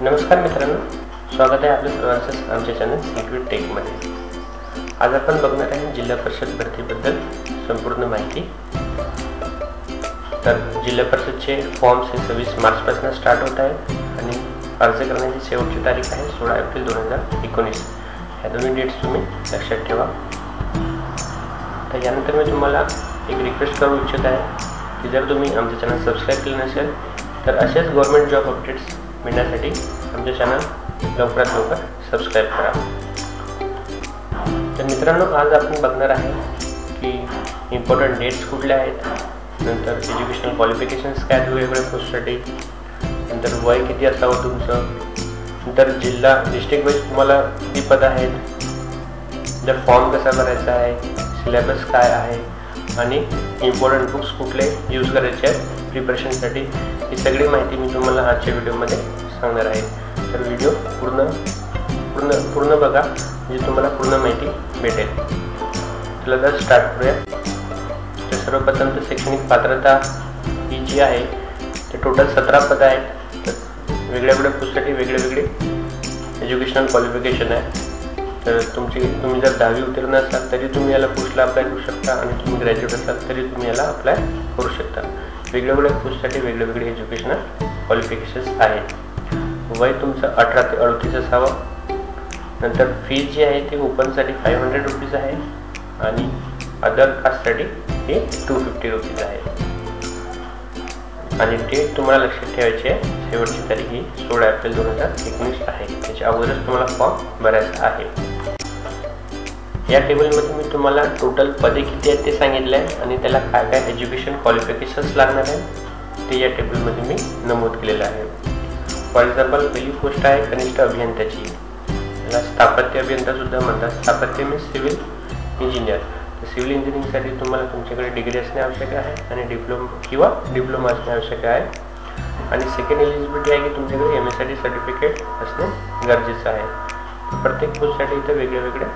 नमस्कार मित्रांनो, स्वागत आहे आपल्या सर्वांचं आमच्या चॅनल सिक्युरिटी टेकमध्ये। आज आपण बघणार आहे जिल्हा परिषद भरतीबद्दल संपूर्ण माहिती। तर जिल्हा परिषदचे फॉर्म्स हे 26 मार्चपासून स्टार्ट होत आहेत आणि अर्ज करण्याची शेवटची तारीख आहे 16 एप्रिल 2019। ह्या दोन्ही डेट्स तुम्ही लक्षात ठेवा। तर यानंतर मी तुम्हाला एक रिक्वेस्ट करू इच्छित आहे की जर तुम्ही आमचे चॅनल सबस्क्राईब केले नसेल तर असेच गव्हर्नमेंट जॉब अपडेट्स मिळण्यासाठी आमचे चॅनल लवकरात लवकर सबस्क्राईब करा। तर मित्रांनो, आज आपण बघणार आहे की इम्पॉर्टंट डेट्स कुठल्या आहेत, नंतर एज्युकेशनल क्वालिफिकेशन्स काय आहेत वेगवेगळ्या पोस्टसाठी, नंतर वय किती असावं तुमचं, नंतर जिल्हा डिस्ट्रिक्ट वाईज तुम्हाला किती पद आहेत, जर फॉर्म कसा भरायचा आहे, सिलेबस काय आहे आणि इम्पॉर्टंट बुक्स कुठले यूज करायचे आहेत प्रिपरेशनसाठी, ही सगळी माहिती मी तुम्हाला आजच्या व्हिडिओमध्ये सांगणार आहे। तर व्हिडिओ पूर्ण बघा म्हणजे तुम्हाला पूर्ण माहिती भेटेल। चला तर स्टार्ट करूया। तर सर्वप्रथम तर शैक्षणिक पात्रता ही जी आहे ते टोटल 17 पद आहेत। तर वेगळ्या पोस्टसाठी वेगळे एज्युकेशनल क्वालिफिकेशन आहे। तर तुम्ही जर 10वी उत्तीर्ण असाल तरी तुम्ही याला पोस्टला अप्लाय करू शकता आणि तुम्ही ग्रॅज्युएट असाल तरी तुम्ही याला अप्लाय करू शकता। वेगवेगळ्या पोस्टसाठी वेगवेगळे एज्युकेशनल क्वालिफिकेशन्स आहेत। वय तुमचं 18 ते 38 असावं। नंतर फीज जी आहे ती ओपनसाठी 500 रुपीज आहे आणि अदर कास्टसाठी हे 250 रुपीज आहे। आणि डेट तुम्हाला लक्षात ठेवायची आहे, शेवटची तारीख ही 16 एप्रिल 2019 आहे। त्याच्या अगोदरच तुम्हाला फॉर्म भरायचा आहे। या टेबलमध्ये मी तुम्हाला टोटल पदे किती आहेत ते सांगितले आहे आणि त्याला काय काय एज्युकेशन क्वालिफिकेशन्स लागणार आहे ते या टेबलमध्ये मी नमूद केलेलं आहे। फॉर एक्झाम्पल, पहिली पोस्ट आहे कनिष्ठ अभियंत्याची, याला स्थापत्य अभियंता सुद्धा म्हणतात। स्थापत्य मीन्स सिव्हिल इंजिनियर। तर सिव्हिल इंजिनिअरिंगसाठी तुम्हाला तुमच्याकडे डिग्री असणे आवश्यक आहे आणि डिप्लोमा असणे आवश्यक आहे। आणि सेकंड एलिजिबिलिटी आहे की तुमच्याकडे MSIT सर्टिफिकेट असणे गरजेचं आहे। तर प्रत्येक पोस्टसाठी इथं वेगळे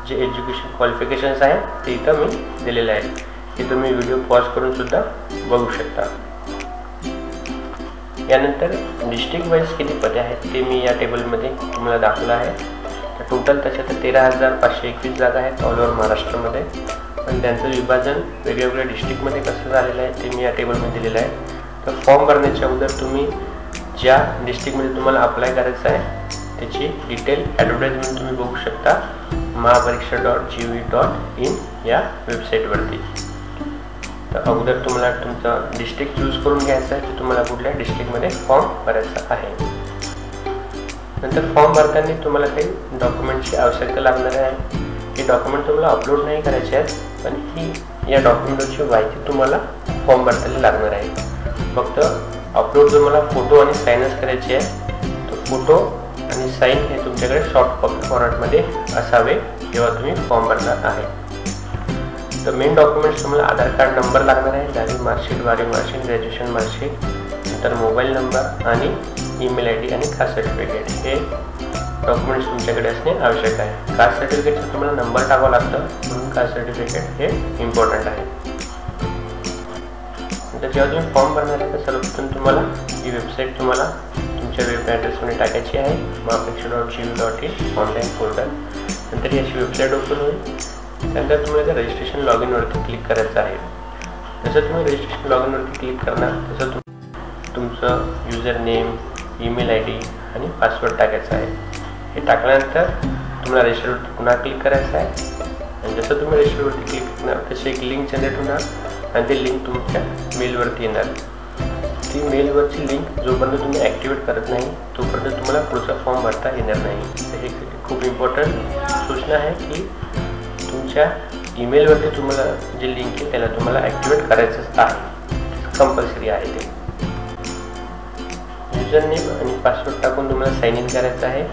जे एज्युकेशन क्वालिफिकेशन्स आहेत ते इथं मी दिलेले आहेत। हे तुम्ही व्हिडिओ पॉज करून सुद्धा बघू शकता। यानंतर डिस्ट्रिक्ट वाईज किती पदे आहेत ते मी या टेबलमध्ये तुम्हाला दाखवलं आहे। तर टोटल तशा तर 13,521 जागा आहेत ऑल ओव्हर महाराष्ट्रामध्ये, पण त्यांचं विभाजन वेगवेगळ्या डिस्ट्रिक्टमध्ये कसं झालेलं आहे ते मी या टेबलमध्ये दिलेलं आहे। तर फॉर्म भरण्याच्या अगोदर तुम्ही ज्या डिस्ट्रिक्टमध्ये तुम्हाला अप्लाय करायचं आहे त्याची डिटेल ॲडव्हर्टाइजमेंट तुम्ही बघू शकता महापरीक्षा.gov.in या वेबसाईटवरती। तर अगोदर तुम्हाला तुमचं डिस्ट्रिक्ट चूज करून घ्यायचं आहे की तुम्हाला कुठल्या डिस्ट्रिक्टमध्ये फॉर्म भरायचा आहे। नंतर फॉर्म भरताना तुम्हाला काही डॉक्युमेंटची आवश्यकता लागणार आहे। हे डॉक्युमेंट तुम्हाला अपलोड नाही करायचे आहेत, पण ही या डॉक्युमेंटची माहिती तुम्हाला फॉर्म भरताना लागणार आहे। फक्त अपलोड तुम्हाला फोटो आणि साईनच करायचे आहे। तो फोटो आणि साईन हे तुमच्याकडे सॉफ्ट कॉपी फॉर्मॅटमध्ये असावे जेव्हा तुम्ही फॉर्म भरणार आहे। तर मेन डॉक्युमेंट्स तुम्हाला आधार कार्ड नंबर लागणार आहे, 10वी मार्कशीट, 12वी मार्कशीट, ग्रॅज्युएशन मार्कशीट, नंतर मोबाईल नंबर आणि ईमेल ID आणि कास्ट सर्टिफिकेट हे डॉक्युमेंट्स तुमच्याकडे असणे आवश्यक आहे। कास्ट सर्टिफिकेटचा तुम्हाला नंबर टाकावा लागतं, म्हणून कास्ट सर्टिफिकेट हे इम्पॉर्टंट आहे। नंतर जेव्हा तुम्ही फॉर्म भरणार आहे तर सर्वप्रथम तुम्हाला ही वेबसाईट तुम्हाला तुमच्या वेब ॲड्रेसमध्ये टाकायची आहे महापरीक्षा.gov.in ऑनलाईन पोर्टल। नंतर याची वेबसाईट ओपन होईल। त्यानंतर तुम्हाला रजिस्ट्रेशन लॉग इनवरती क्लिक करायचं आहे। जसं तुम्ही रजिस्ट्रेशन लॉग इनवरती क्लिक करणार तसं तुमचं युजर नेम, ईमेल ID आणि पासवर्ड टाकायचा आहे। हे टाकल्यानंतर तुम्हाला रजिस्टरवरती पुन्हा क्लिक करायचं आहे आणि जसं तुम्ही रजिस्टरवरती क्लिक करणार तशी एक लिंक जनरेट होणार आणि ते लिंक तुमच्या मेलवरती येणार। ती मेलवरची लिंक जोपर्यंत तुम्ही ॲक्टिवेट करत नाही तोपर्यंत तुम्हाला पुढचा फॉर्म भरता येणार नाही। तर हे खूप इम्पॉर्टंट सूचना आहे की तुमच्या ईमेलवरती तुम्हाला जे लिंक आहे त्याला तुम्हाला ॲक्टिवेट करायचंच आहे, कंपल्सरी आहे ते। युजर नेम आणि पासवर्ड टाकून तुम्हाला साइन इन करायचं आहे।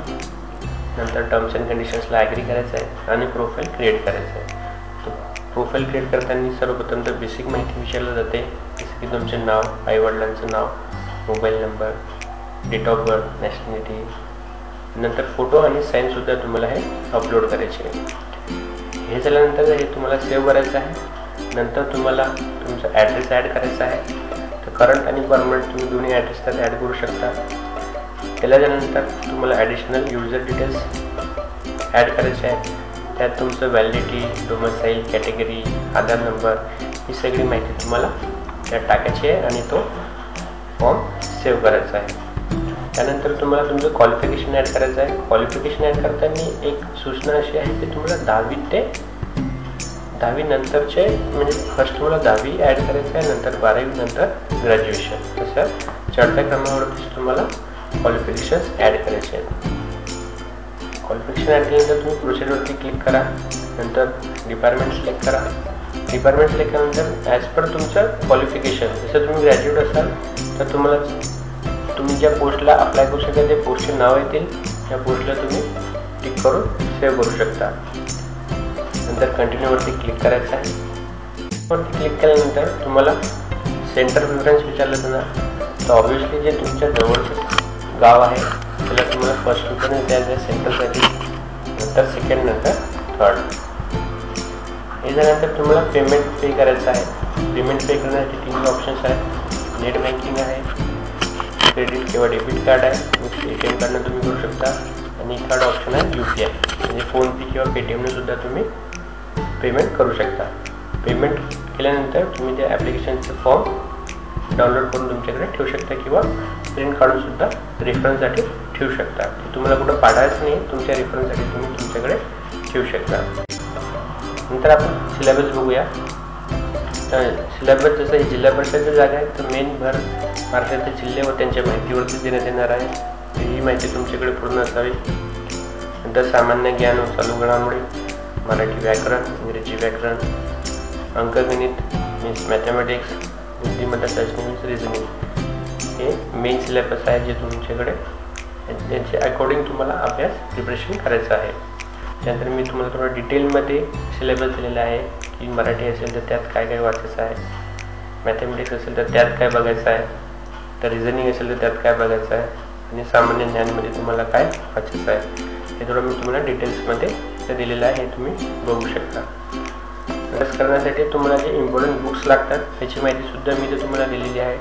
नंतर टर्म्स अँड कंडिशन्सला ॲग्री करायचं आहे आणि प्रोफाईल क्रिएट करायचं आहे। प्रोफाईल क्रिएट करताना सर्वप्रथम तर बेसिक माहिती विचारली जाते, जसं की तुमचे नाव, आईवडिलांचं नाव, mobile number, date of birth, nationality, नंतर फोटो आणि साईनसुद्धा तुम्हाला हे अपलोड करायचे आहे। हे झाल्यानंतर हे तुम्हाला सेव्ह करायचं आहे। नंतर तुम्हाला तुमचा ॲड्रेस ॲड करायचा आहे। तर करंट आणि परमनंट तुम्ही दोन्ही ॲड्रेस त्यात ॲड करू शकता। केल्यानंतर तुम्हाला ॲडिशनल युजर डिटेल्स ॲड करायचे आहेत. त्यात तुमचं व्हॅलिडिटी, डोमेसाईल, कॅटेगरी, आधार नंबर ही सगळी माहिती तुम्हाला त्यात टाकायची आहे आणि तो फॉर्म सेव्ह करायचा आहे. त्यानंतर तुम्हाला तुमचं क्वालिफिकेशन ॲड करायचं आहे. क्वालिफिकेशन ॲड करताना एक सूचना अशी आहे की तुम्हाला 10वी ते 10वी नंतरचे म्हणजे फर्स्ट तुम्हाला 10वी ॲड करायचं आहे, नंतर 12वी, नंतर ग्रॅज्युएशन, असं चढत्या क्रमावरतीच तुम्हाला क्वालिफिकेशन्स ॲड करायचे आहेत. क्वालिफिकेशन ॲड केल्यानंतर तुम्ही प्रोसिजरवरती क्लिक करा. नंतर डिपार्टमेंट सिलेक्ट करा. डिपार्टमेंट सिलेक्ट केल्यानंतर ॲज पर तुमचं क्वालिफिकेशन, जसं तुम्ही ग्रॅज्युएट असाल तर तुम्हाला तुम्ही ज्या पोस्टला अप्लाय करू शकता ते पोस्टचे नाव येतील, त्या पोस्टला तुम्ही टिक करून सेव्ह करू शकता. नंतर कंटिन्यूवरती क्लिक करायचं आहे. वरती क्लिक केल्यानंतर तुम्हाला सेंटर प्रिफरन्स विचारलं जाणार. तर ऑब्व्हियसली जे तुमच्या जवळचं गाव आहे त्याला तुम्हाला फर्स्ट प्रिफरन्स द्यायचं आहे सेंटरसाठी, नंतर सेकंड, नंतर थर्ड. हे झाल्यानंतर तुम्हाला पेमेंट पे करायचं आहे. पेमेंट पे करण्यासाठी 3 ऑप्शन्स आहेत. नेट बँकिंग आहे, क्रेडिट किंवा डेबिट कार्ड आहे, ATM कार्डनं तुम्ही करू शकता, आणि थर्ड ऑप्शन आहे UPI म्हणजे फोनपे किंवा पेटीएमने सुद्धा तुम्ही पेमेंट करू शकता. पेमेंट केल्यानंतर तुम्ही त्या ॲप्लिकेशनचं फॉर्म डाउनलोड करून तुमच्याकडे ठेवू शकता किंवा प्रिंट काढून सुद्धा रेफरन्ससाठी ठेवू शकता. ते तुम्हाला कुठं पाडायचं नाही, तुमच्या रेफरन्ससाठी तुम्ही तुमच्याकडे ठेवू शकता. नंतर आपण सिलेबस बघूया. तर सिलेबस जसं जिल्हा परिषदेची जागा आहे तर मेन भर महाराष्ट्रातील जिल्हे व त्यांच्या माहितीवरती देण्यात येणार आहे. ही माहिती तुमच्याकडे पूर्ण असावी. नंतर सामान्य ज्ञान व चालू घडामोडी, मराठी व्याकरण, इंग्रजी व्याकरण, अंकगणित मीन्स मॅथमॅटिक्स, बुद्धिमत्ता चाचणी मीन्स रिझनिंग, हे मेन सिलेबस आहे जे तुमच्याकडे त्यांच्या अकॉर्डिंग तुम्हाला अभ्यास प्रिपरेशन करायचं आहे. त्यानंतर मी तुम्हाला थोडं डिटेलमध्ये सिलेबस दिलेला आहे की मराठी असेल तर त्यात काय काय वाचायचं आहे, मॅथमॅटिक्स असेल तर त्यात काय बघायचं आहे, तर रिझनिंग असेल तर त्यात काय बघायचं आहे, आणि सामान्य ज्ञानमध्ये तुम्हाला काय वाचायचं आहे हे थोडं मी तुम्हाला डिटेल्समध्ये दिलेलं आहे, हे तुम्ही बघू शकता. अभ्यास करण्यासाठी तुम्हाला जे इम्पॉर्टंट बुक्स लागतात त्याची माहितीसुद्धा मी ते तुम्हाला दिलेली आहे,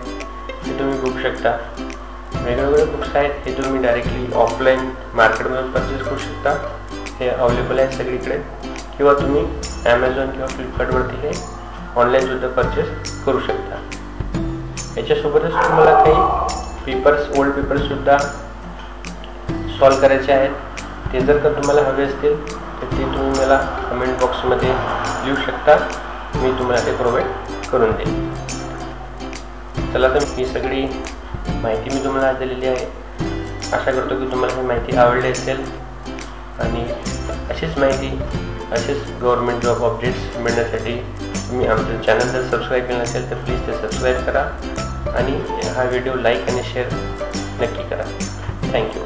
ते तुम्ही बघू शकता. वेगवेगळे बुक्स आहेत हे तुम्ही डायरेक्टली ऑफलाईन मार्केटमधून परचेस करू शकता. हे अवेलेबल आहे सगळीकडे, किंवा तुम्ही ॲमेझॉन किंवा फ्लिपकार्टवरती हे ऑनलाईनसुद्धा परचेस करू शकता. याच्यासोबतच तुम्हाला काही पेपर्स, ओल्ड पेपर्ससुद्धा सॉल्व करायचे आहेत. ते जर का तुम्हाला हवे असतील तर ते तुम्ही मला कमेंट बॉक्समध्ये लिहू शकता, मी तुम्हाला ते प्रोव्हाइड करून देईन. चला तर ही सगळी माहिती मी तुम्हाला दिलेली आहे. आशा करतो की तुम्हाला ही माहिती आवडली असेल, आणि अशीच माहिती, असेच गव्हर्नमेंट जॉब अपडेट्स मिळण्यासाठी तुम्ही आमचं चॅनल जर सबस्क्राईब केलं नसेल तर प्लीज ते सबस्क्राईब करा, आणि हा व्हिडिओ लाईक आणि शेअर नक्की करा. थँक्यू.